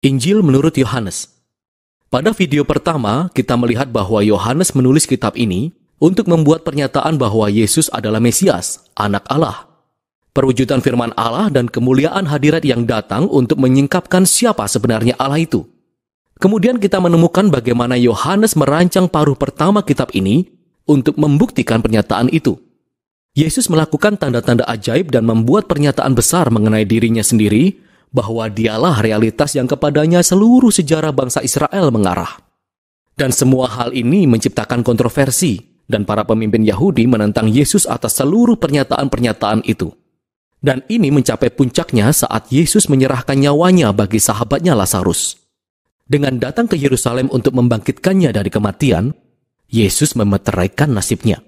Injil menurut Yohanes. Pada video pertama, kita melihat bahwa Yohanes menulis kitab ini untuk membuat pernyataan bahwa Yesus adalah Mesias, Anak Allah. Perwujudan firman Allah dan kemuliaan hadirat yang datang untuk menyingkapkan siapa sebenarnya Allah itu. Kemudian kita menemukan bagaimana Yohanes merancang paruh pertama kitab ini untuk membuktikan pernyataan itu. Yesus melakukan tanda-tanda ajaib dan membuat pernyataan besar mengenai dirinya sendiri, bahwa dialah realitas yang kepadanya seluruh sejarah bangsa Israel mengarah. Dan semua hal ini menciptakan kontroversi, dan para pemimpin Yahudi menentang Yesus atas seluruh pernyataan-pernyataan itu. Dan ini mencapai puncaknya saat Yesus menyerahkan nyawanya bagi sahabatnya Lazarus. Dengan datang ke Yerusalem untuk membangkitkannya dari kematian, Yesus memeteraikan nasibnya.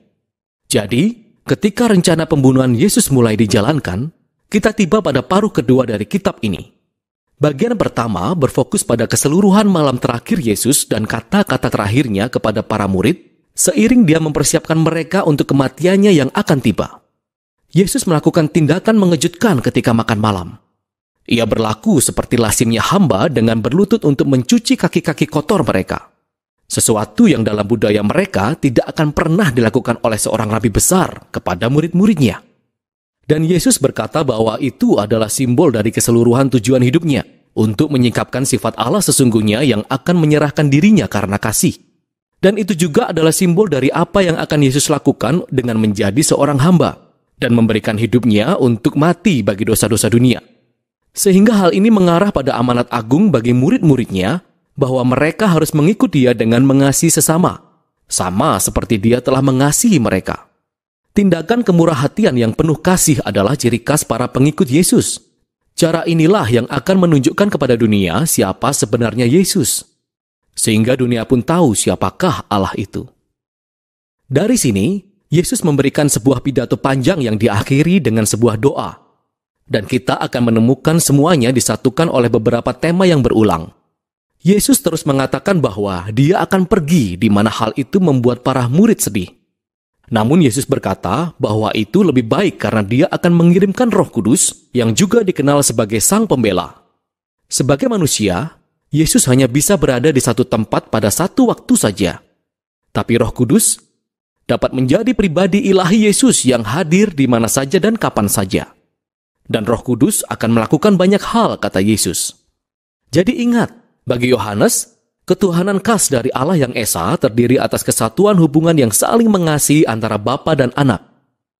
Jadi, ketika rencana pembunuhan Yesus mulai dijalankan, kita tiba pada paruh kedua dari kitab ini. Bagian pertama berfokus pada keseluruhan malam terakhir Yesus dan kata-kata terakhirnya kepada para murid, seiring dia mempersiapkan mereka untuk kematiannya yang akan tiba. Yesus melakukan tindakan mengejutkan ketika makan malam. Ia berlaku seperti lazimnya hamba dengan berlutut untuk mencuci kaki-kaki kotor mereka. Sesuatu yang dalam budaya mereka tidak akan pernah dilakukan oleh seorang rabi besar kepada murid-muridnya. Dan Yesus berkata bahwa itu adalah simbol dari keseluruhan tujuan hidupnya untuk menyingkapkan sifat Allah sesungguhnya yang akan menyerahkan dirinya karena kasih. Dan itu juga adalah simbol dari apa yang akan Yesus lakukan dengan menjadi seorang hamba dan memberikan hidupnya untuk mati bagi dosa-dosa dunia. Sehingga hal ini mengarah pada amanat agung bagi murid-muridnya bahwa mereka harus mengikut dia dengan mengasihi sesama, sama seperti dia telah mengasihi mereka. Tindakan kemurahhatian yang penuh kasih adalah ciri khas para pengikut Yesus. Cara inilah yang akan menunjukkan kepada dunia siapa sebenarnya Yesus. Sehingga dunia pun tahu siapakah Allah itu. Dari sini, Yesus memberikan sebuah pidato panjang yang diakhiri dengan sebuah doa. Dan kita akan menemukan semuanya disatukan oleh beberapa tema yang berulang. Yesus terus mengatakan bahwa dia akan pergi di mana hal itu membuat para murid sedih. Namun Yesus berkata bahwa itu lebih baik karena dia akan mengirimkan Roh Kudus yang juga dikenal sebagai Sang Pembela. Sebagai manusia, Yesus hanya bisa berada di satu tempat pada satu waktu saja. Tapi Roh Kudus dapat menjadi pribadi ilahi Yesus yang hadir di mana saja dan kapan saja. Dan Roh Kudus akan melakukan banyak hal, kata Yesus. Jadi ingat, bagi Yohanes, ketuhanan khas dari Allah yang Esa terdiri atas kesatuan hubungan yang saling mengasihi antara Bapa dan Anak.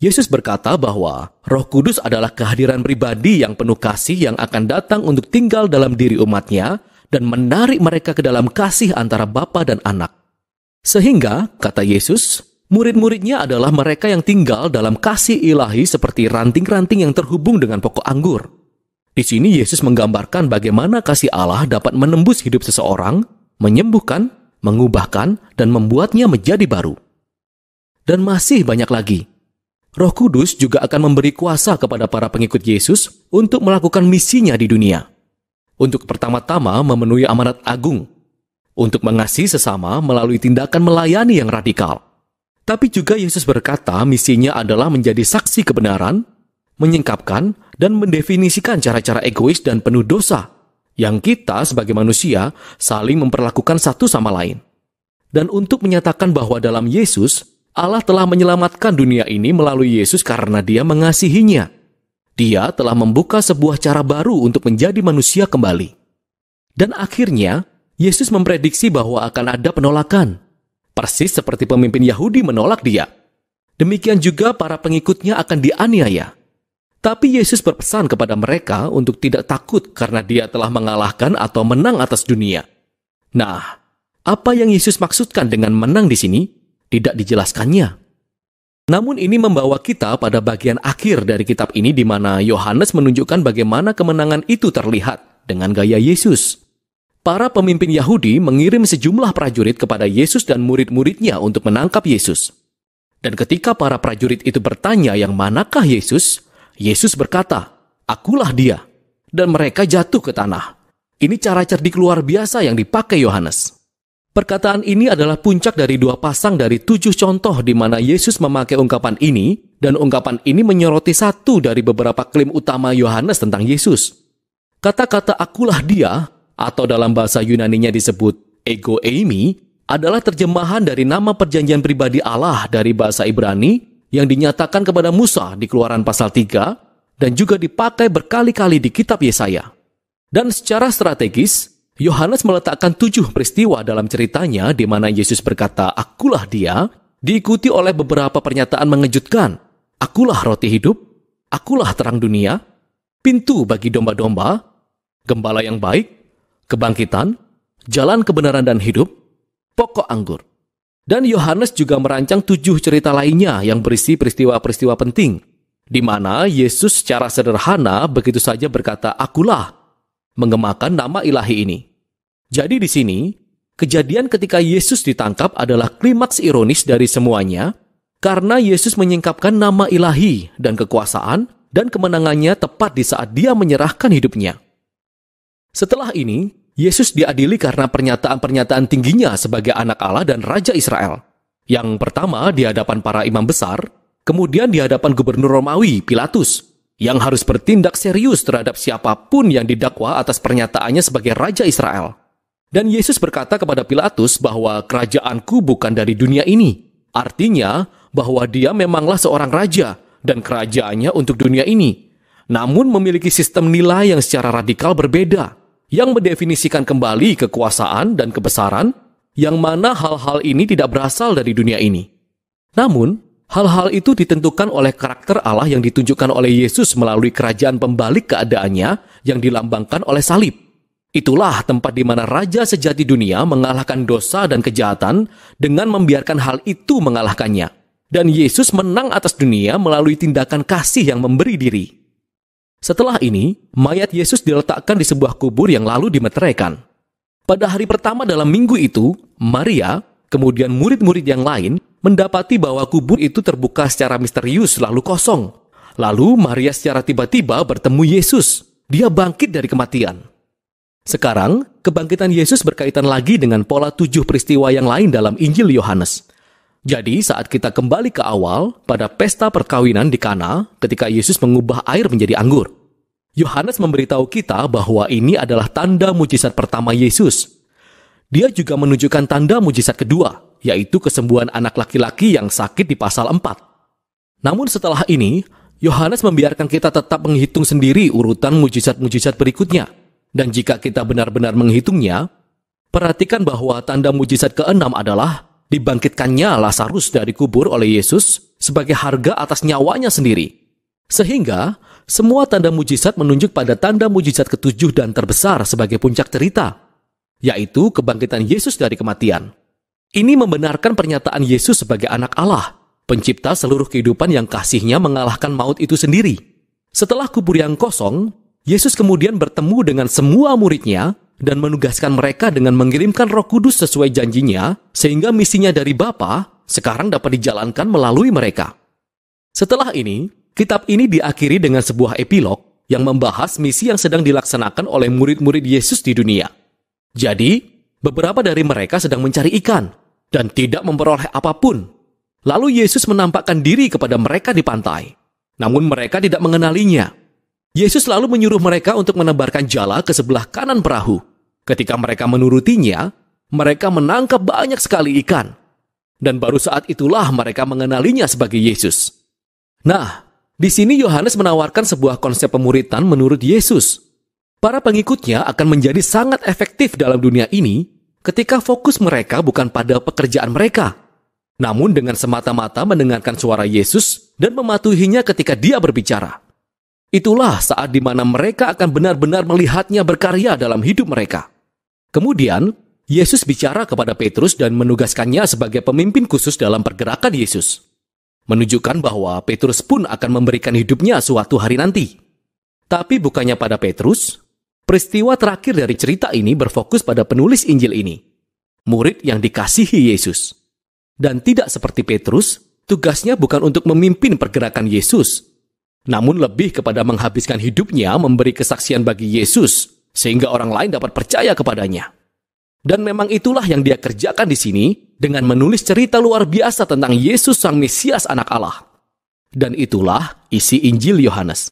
Yesus berkata bahwa Roh Kudus adalah kehadiran pribadi yang penuh kasih yang akan datang untuk tinggal dalam diri umatnya dan menarik mereka ke dalam kasih antara Bapa dan Anak. Sehingga, kata Yesus, murid-muridnya adalah mereka yang tinggal dalam kasih ilahi seperti ranting-ranting yang terhubung dengan pokok anggur. Di sini Yesus menggambarkan bagaimana kasih Allah dapat menembus hidup seseorang, menyembuhkan, mengubahkan, dan membuatnya menjadi baru. Dan masih banyak lagi. Roh Kudus juga akan memberi kuasa kepada para pengikut Yesus untuk melakukan misinya di dunia. Untuk pertama-tama memenuhi amanat agung. Untuk mengasihi sesama melalui tindakan melayani yang radikal. Tapi juga Yesus berkata misinya adalah menjadi saksi kebenaran, menyingkapkan, dan mendefinisikan cara-cara egois dan penuh dosa yang kita sebagai manusia saling memperlakukan satu sama lain. Dan untuk menyatakan bahwa dalam Yesus, Allah telah menyelamatkan dunia ini melalui Yesus karena dia mengasihinya. Dia telah membuka sebuah cara baru untuk menjadi manusia kembali. Dan akhirnya, Yesus memprediksi bahwa akan ada penolakan. Persis seperti pemimpin Yahudi menolak dia. Demikian juga para pengikutnya akan dianiaya. Tapi Yesus berpesan kepada mereka untuk tidak takut karena dia telah mengalahkan atau menang atas dunia. Nah, apa yang Yesus maksudkan dengan menang di sini tidak dijelaskannya. Namun ini membawa kita pada bagian akhir dari kitab ini di mana Yohanes menunjukkan bagaimana kemenangan itu terlihat dengan gaya Yesus. Para pemimpin Yahudi mengirim sejumlah prajurit kepada Yesus dan murid-muridnya untuk menangkap Yesus. Dan ketika para prajurit itu bertanya yang manakah Yesus, Yesus berkata, "Akulah dia." Dan mereka jatuh ke tanah. Ini cara cerdik luar biasa yang dipakai Yohanes. Perkataan ini adalah puncak dari 2 pasang dari 7 contoh di mana Yesus memakai ungkapan ini, dan ungkapan ini menyoroti satu dari beberapa klaim utama Yohanes tentang Yesus. Kata-kata "akulah dia" atau dalam bahasa Yunaninya disebut ego eimi, adalah terjemahan dari nama perjanjian pribadi Allah dari bahasa Ibrani yang dinyatakan kepada Musa di Keluaran pasal 3 dan juga dipakai berkali-kali di kitab Yesaya. Dan secara strategis, Yohanes meletakkan 7 peristiwa dalam ceritanya di mana Yesus berkata, "Akulah dia," diikuti oleh beberapa pernyataan mengejutkan. "Akulah roti hidup," "Akulah terang dunia," "Pintu bagi domba-domba," "Gembala yang baik," "Kebangkitan," "Jalan kebenaran dan hidup," "Pokok anggur." Dan Yohanes juga merancang 7 cerita lainnya yang berisi peristiwa-peristiwa penting, di mana Yesus secara sederhana begitu saja berkata, "Akulah," mengemakan nama ilahi ini. Jadi di sini, kejadian ketika Yesus ditangkap adalah klimaks ironis dari semuanya, karena Yesus menyingkapkan nama ilahi dan kekuasaan dan kemenangannya tepat di saat dia menyerahkan hidupnya. Setelah ini, Yesus diadili karena pernyataan-pernyataan tingginya sebagai anak Allah dan Raja Israel. Yang pertama di hadapan para imam besar, kemudian di hadapan gubernur Romawi, Pilatus, yang harus bertindak serius terhadap siapapun yang didakwa atas pernyataannya sebagai Raja Israel. Dan Yesus berkata kepada Pilatus bahwa kerajaanku bukan dari dunia ini. Artinya bahwa dia memanglah seorang raja dan kerajaannya untuk dunia ini, namun memiliki sistem nilai yang secara radikal berbeda, yang mendefinisikan kembali kekuasaan dan kebesaran, yang mana hal-hal ini tidak berasal dari dunia ini. Namun, hal-hal itu ditentukan oleh karakter Allah yang ditunjukkan oleh Yesus melalui kerajaan pembalik keadaannya yang dilambangkan oleh salib. Itulah tempat di mana Raja sejati dunia mengalahkan dosa dan kejahatan dengan membiarkan hal itu mengalahkannya. Dan Yesus menang atas dunia melalui tindakan kasih yang memberi diri. Setelah ini, mayat Yesus diletakkan di sebuah kubur yang lalu dimeteraikan. Pada hari pertama dalam minggu itu, Maria, kemudian murid-murid yang lain, mendapati bahwa kubur itu terbuka secara misterius lalu kosong. Lalu Maria secara tiba-tiba bertemu Yesus. Dia bangkit dari kematian. Sekarang, kebangkitan Yesus berkaitan lagi dengan pola 7 peristiwa yang lain dalam Injil Yohanes. Jadi, saat kita kembali ke awal, pada pesta perkawinan di Kana, ketika Yesus mengubah air menjadi anggur, Yohanes memberitahu kita bahwa ini adalah tanda mujizat pertama Yesus. Dia juga menunjukkan tanda mujizat kedua, yaitu kesembuhan anak laki-laki yang sakit di pasal 4. Namun setelah ini, Yohanes membiarkan kita tetap menghitung sendiri urutan mujizat-mujizat berikutnya. Dan jika kita benar-benar menghitungnya, perhatikan bahwa tanda mujizat ke-6 adalah dibangkitkannya Lazarus dari kubur oleh Yesus sebagai harga atas nyawanya sendiri. Sehingga, semua tanda mujizat menunjuk pada tanda mujizat ke-7 dan terbesar sebagai puncak cerita, yaitu kebangkitan Yesus dari kematian. Ini membenarkan pernyataan Yesus sebagai anak Allah, pencipta seluruh kehidupan yang kasihnya mengalahkan maut itu sendiri. Setelah kubur yang kosong, Yesus kemudian bertemu dengan semua muridnya dan menugaskan mereka dengan mengirimkan Roh Kudus sesuai janjinya, sehingga misinya dari Bapa sekarang dapat dijalankan melalui mereka. Setelah ini, kitab ini diakhiri dengan sebuah epilog yang membahas misi yang sedang dilaksanakan oleh murid-murid Yesus di dunia. Jadi, beberapa dari mereka sedang mencari ikan dan tidak memperoleh apapun. Lalu Yesus menampakkan diri kepada mereka di pantai, namun mereka tidak mengenalinya. Yesus lalu menyuruh mereka untuk menebarkan jala ke sebelah kanan perahu. Ketika mereka menurutinya, mereka menangkap banyak sekali ikan. Dan baru saat itulah mereka mengenalinya sebagai Yesus. Nah, di sini Yohanes menawarkan sebuah konsep pemuritan menurut Yesus. Para pengikutnya akan menjadi sangat efektif dalam dunia ini ketika fokus mereka bukan pada pekerjaan mereka, namun dengan semata-mata mendengarkan suara Yesus dan mematuhinya ketika dia berbicara. Itulah saat di mana mereka akan benar-benar melihatnya berkarya dalam hidup mereka. Kemudian, Yesus bicara kepada Petrus dan menugaskannya sebagai pemimpin khusus dalam pergerakan Yesus. Menunjukkan bahwa Petrus pun akan memberikan hidupnya suatu hari nanti. Tapi bukannya pada Petrus, peristiwa terakhir dari cerita ini berfokus pada penulis Injil ini, murid yang dikasihi Yesus. Dan tidak seperti Petrus, tugasnya bukan untuk memimpin pergerakan Yesus, namun lebih kepada menghabiskan hidupnya memberi kesaksian bagi Yesus, sehingga orang lain dapat percaya kepadanya. Dan memang itulah yang dia kerjakan di sini dengan menulis cerita luar biasa tentang Yesus Sang Mesias Anak Allah. Dan itulah isi Injil Yohanes.